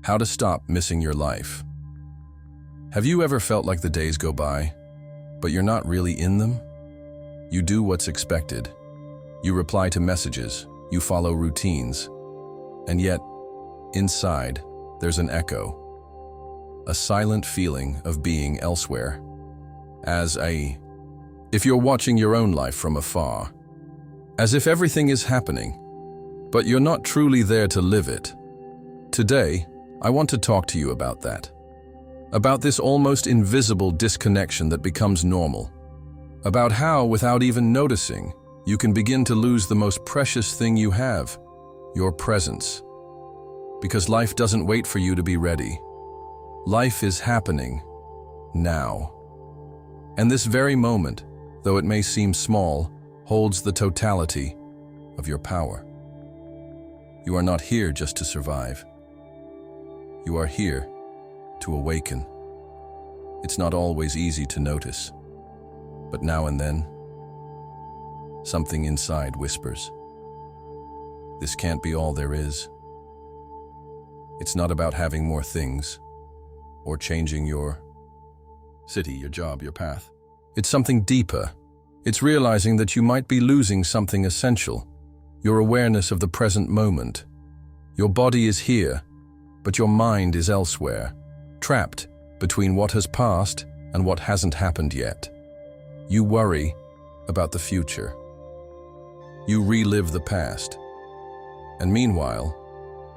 How to stop missing your life. Have you ever felt like the days go by, but you're not really in them? You do what's expected. You reply to messages, you follow routines, and yet, inside, there's an echo, a silent feeling of being elsewhere. If you're watching your own life from afar, as if everything is happening, but you're not truly there to live it. Today, I want to talk to you about that. About this almost invisible disconnection that becomes normal. About how, without even noticing, you can begin to lose the most precious thing you have, your presence. Because life doesn't wait for you to be ready. Life is happening now. And this very moment, though it may seem small, holds the totality of your power. You are not here just to survive. You are here to awaken. It's not always easy to notice, but now and then, something inside whispers, this can't be all there is. It's not about having more things or changing your city, your job, your path. It's something deeper. It's realizing that you might be losing something essential, your awareness of the present moment. Your body is here, but your mind is elsewhere, trapped between what has passed and what hasn't happened yet. You worry about the future. You relive the past. And meanwhile,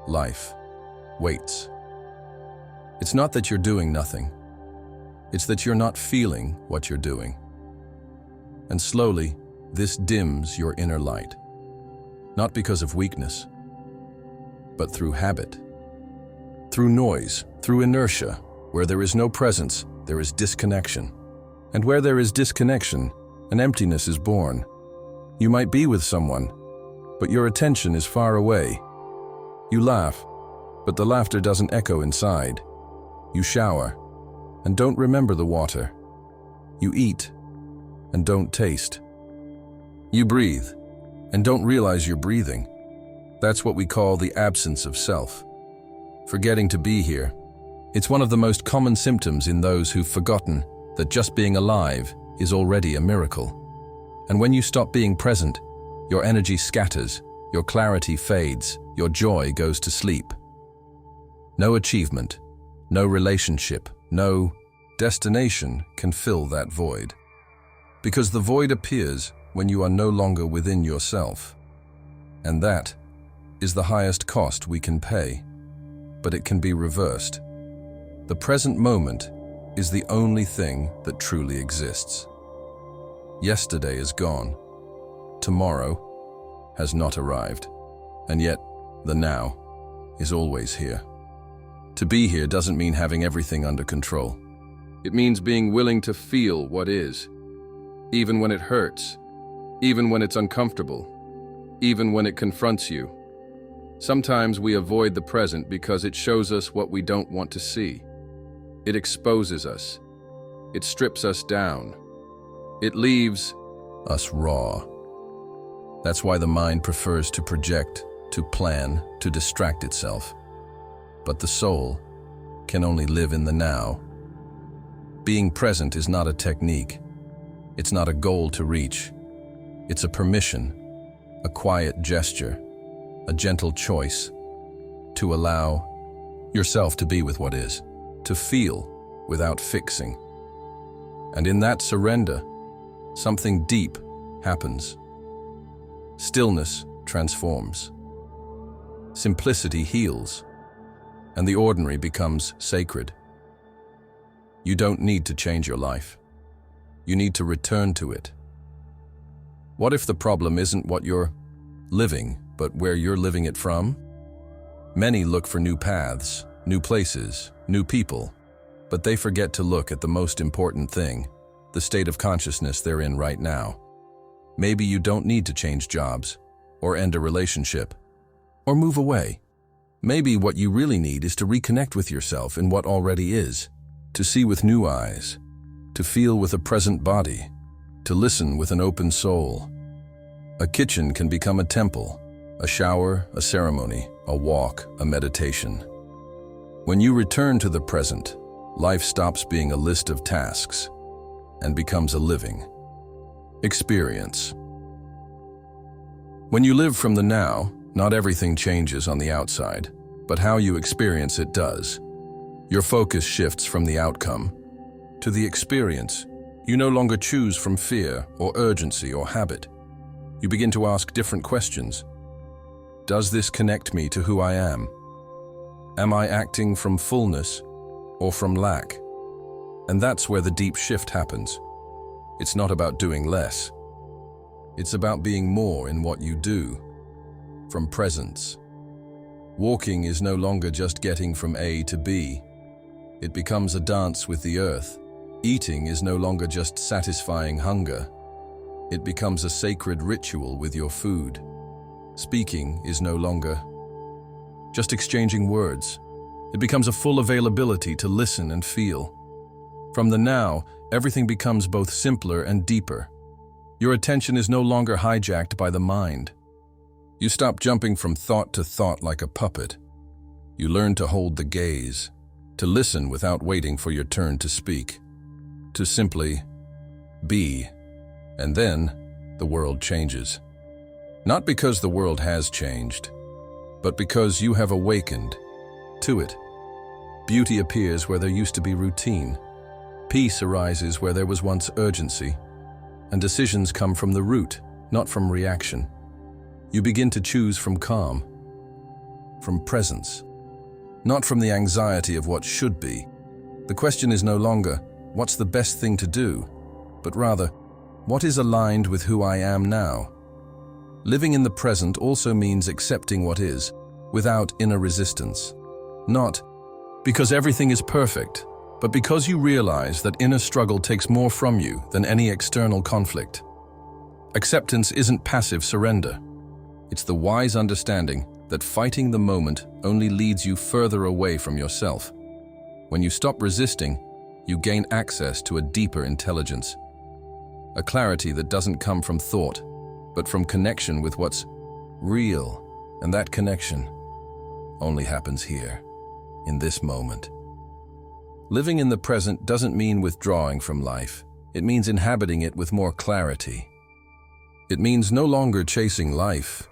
life waits. It's not that you're doing nothing. It's that you're not feeling what you're doing. And slowly, this dims your inner light. Not because of weakness, but through habit. Through noise, through inertia. Where there is no presence, there is disconnection. And where there is disconnection, an emptiness is born. You might be with someone, but your attention is far away. You laugh, but the laughter doesn't echo inside. You shower, and don't remember the water. You eat, and don't taste. You breathe, and don't realize you're breathing. That's what we call the absence of self. Forgetting to be here. It's one of the most common symptoms in those who've forgotten that just being alive is already a miracle. And when you stop being present, your energy scatters, your clarity fades, your joy goes to sleep. No achievement, no relationship, no destination can fill that void. Because the void appears when you are no longer within yourself. And that is the highest cost we can pay. But it can be reversed. The present moment is the only thing that truly exists. Yesterday is gone. Tomorrow has not arrived. And yet, the now is always here. To be here doesn't mean having everything under control. It means being willing to feel what is, even when it hurts, even when it's uncomfortable, even when it confronts you. Sometimes we avoid the present because it shows us what we don't want to see. It exposes us. It strips us down. It leaves us raw. That's why the mind prefers to project, to plan, to distract itself. But the soul can only live in the now. Being present is not a technique. It's not a goal to reach. It's a permission, a quiet gesture, a gentle choice to allow yourself to be with what is, to feel without fixing. And in that surrender, something deep happens. Stillness transforms. Simplicity heals, and the ordinary becomes sacred. You don't need to change your life. You need to return to it. What if the problem isn't what you're living, but where you're living it from? Many look for new paths, new places, new people, but they forget to look at the most important thing, the state of consciousness they're in right now. Maybe you don't need to change jobs, or end a relationship, or move away. Maybe what you really need is to reconnect with yourself in what already is, to see with new eyes, to feel with a present body, to listen with an open soul. A kitchen can become a temple, a shower, a ceremony, a walk, a meditation. When you return to the present, life stops being a list of tasks and becomes a living experience. When you live from the now, not everything changes on the outside, but how you experience it does. Your focus shifts from the outcome to the experience. You no longer choose from fear or urgency or habit. You begin to ask different questions. Does this connect me to who I am? Am I acting from fullness or from lack? And that's where the deep shift happens. It's not about doing less. It's about being more in what you do, from presence. Walking is no longer just getting from A to B. It becomes a dance with the earth. Eating is no longer just satisfying hunger. It becomes a sacred ritual with your food. Speaking is no longer just exchanging words. It becomes a full availability to listen and feel. From the now, everything becomes both simpler and deeper. Your attention is no longer hijacked by the mind. You stop jumping from thought to thought like a puppet. You learn to hold the gaze, to listen without waiting for your turn to speak, to simply be. And then the world changes. Not because the world has changed, but because you have awakened to it. Beauty appears where there used to be routine. Peace arises where there was once urgency. And decisions come from the root, not from reaction. You begin to choose from calm, from presence, not from the anxiety of what should be. The question is no longer, what's the best thing to do, but rather, what is aligned with who I am now? Living in the present also means accepting what is, without inner resistance. Not because everything is perfect, but because you realize that inner struggle takes more from you than any external conflict. Acceptance isn't passive surrender. It's the wise understanding that fighting the moment only leads you further away from yourself. When you stop resisting, you gain access to a deeper intelligence, a clarity that doesn't come from thought, but from connection with what's real. And that connection only happens here, in this moment. Living in the present doesn't mean withdrawing from life. It means inhabiting it with more clarity. It means no longer chasing life,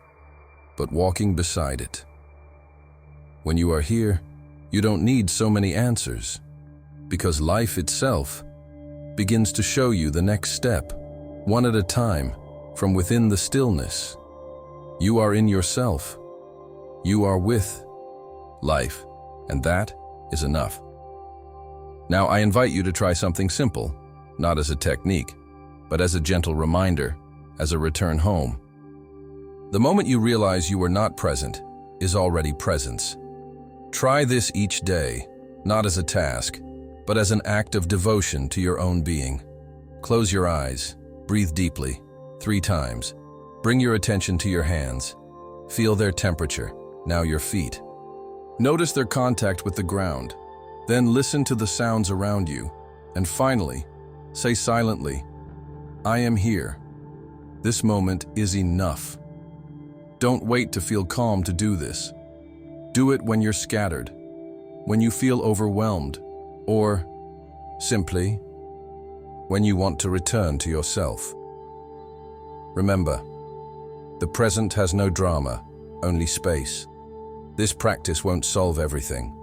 but walking beside it. When you are here, you don't need so many answers, because life itself begins to show you the next step, one at a time, from within the stillness. You are in yourself. You are with life, and that is enough. Now I invite you to try something simple, not as a technique, but as a gentle reminder, as a return home. The moment you realize you are not present is already presence. Try this each day, not as a task, but as an act of devotion to your own being. Close your eyes, breathe deeply, 3 times. Bring your attention to your hands. Feel their temperature, now your feet. Notice their contact with the ground. Then listen to the sounds around you. And finally, say silently, I am here. This moment is enough. Don't wait to feel calm to do this. Do it when you're scattered, when you feel overwhelmed, or simply when you want to return to yourself. Remember, the present has no drama, only space. This practice won't solve everything,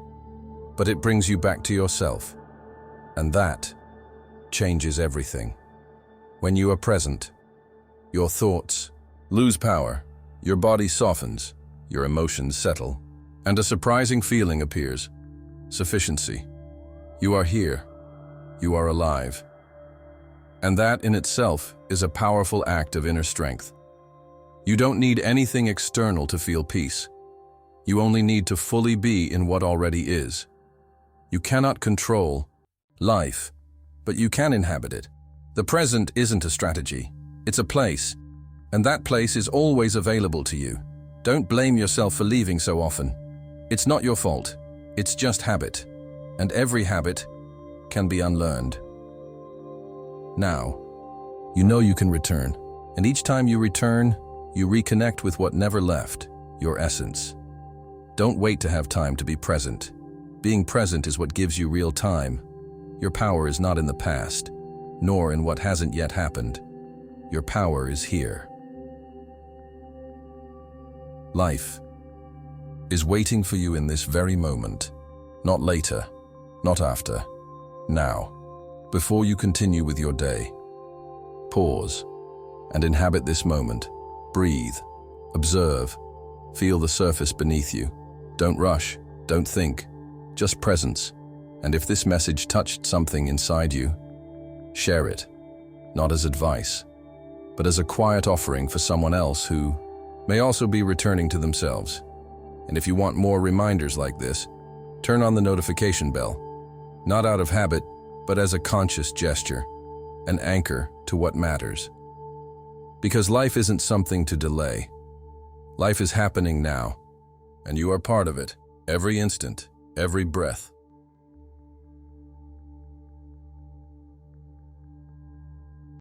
but it brings you back to yourself, and that changes everything. When you are present, your thoughts lose power, your body softens, your emotions settle, and a surprising feeling appears: sufficiency. You are here. You are alive. And that in itself is a powerful act of inner strength. You don't need anything external to feel peace. You only need to fully be in what already is. You cannot control life, but you can inhabit it. The present isn't a strategy, it's a place, and that place is always available to you. Don't blame yourself for leaving so often. It's not your fault, it's just habit, and every habit can be unlearned. Now, you know you can return, and each time you return, you reconnect with what never left, your essence. Don't wait to have time to be present. Being present is what gives you real time. Your power is not in the past, nor in what hasn't yet happened. Your power is here. Life is waiting for you in this very moment, not later, not after, now. Before you continue with your day, pause and inhabit this moment. Breathe, observe, feel the surface beneath you. Don't rush, don't think, just presence. And if this message touched something inside you, share it, not as advice, but as a quiet offering for someone else who may also be returning to themselves. And if you want more reminders like this, turn on the notification bell, not out of habit, but as a conscious gesture, an anchor to what matters. Because life isn't something to delay. Life is happening now, and you are part of it, every instant, every breath.